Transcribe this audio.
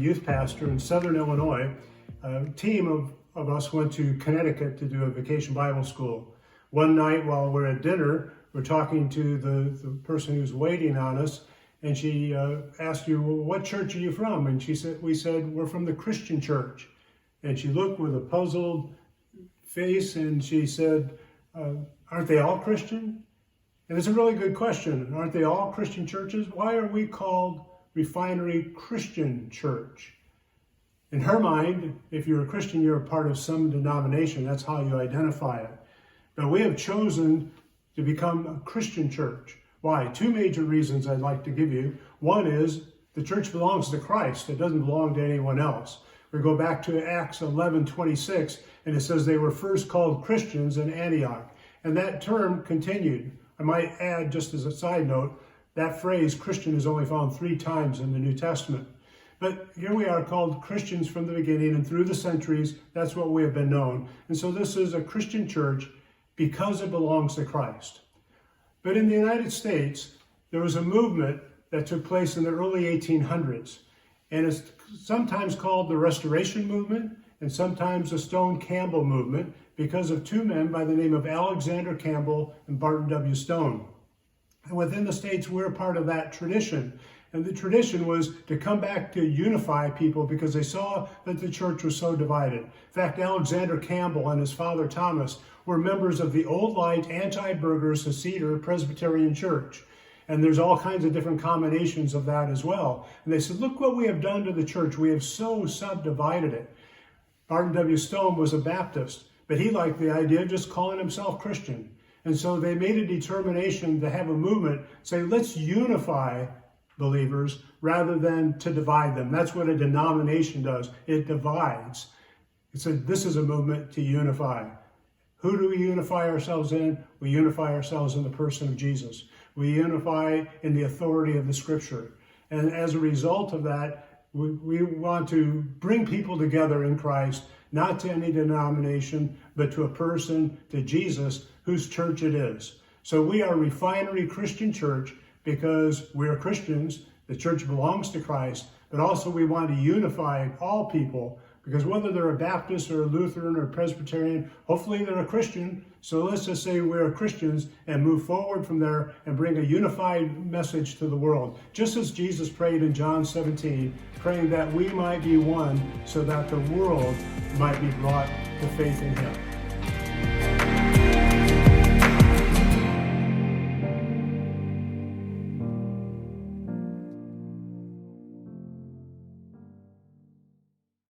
youth pastor in Southern Illinois. A team of us went to Connecticut to do a vacation Bible school. One night while we're at dinner, we're talking to the person who's waiting on us, and she asked you, well, what church are you from? And we said, we're from the Christian church. And she looked with a puzzled face and she said, aren't they all Christian? And it's a really good question. Aren't they all Christian churches? Why are we called Refinery Christian Church? In her mind, if you're a Christian, you're a part of some denomination. That's how you identify it. But we have chosen to become a Christian church. Why? Two major reasons I'd like to give you. One is the church belongs to Christ. It doesn't belong to anyone else. We go back to Acts 11:26, and it says they were first called Christians in Antioch. And that term continued. I might add, just as a side note, that phrase Christian is only found 3 times in the New Testament. But here we are called Christians from the beginning, and through the centuries, that's what we have been known. And so this is a Christian church because it belongs to Christ. But in the United States, there was a movement that took place in the early 1800s. And it's sometimes called the Restoration Movement and sometimes the Stone Campbell Movement because of 2 men by the name of Alexander Campbell and Barton W. Stone. And within the States, we're part of that tradition. And the tradition was to come back to unify people because they saw that the church was so divided. In fact, Alexander Campbell and his father Thomas were members of the Old Light Anti-Burger Seceder Presbyterian Church. And there's all kinds of different combinations of that as well. And they said, look what we have done to the church. We have so subdivided it. Barton W. Stone was a Baptist, but he liked the idea of just calling himself Christian. And so they made a determination to have a movement, say, let's unify believers rather than to divide them. That's what a denomination does. It divides. It said, this is a movement to unify. Who do we unify ourselves in? We unify ourselves in the person of Jesus. We unify in the authority of the Scripture. And as a result of that, we want to bring people together in Christ, not to any denomination, but to a person, to Jesus, whose church it is. So we are Refinery Christian Church because we're Christians, the church belongs to Christ, but also we want to unify all people because whether they're a Baptist or a Lutheran or a Presbyterian, hopefully they're a Christian. So let's just say we're Christians and move forward from there and bring a unified message to the world. Just as Jesus prayed in John 17, praying that we might be one so that the world might be brought to faith in him.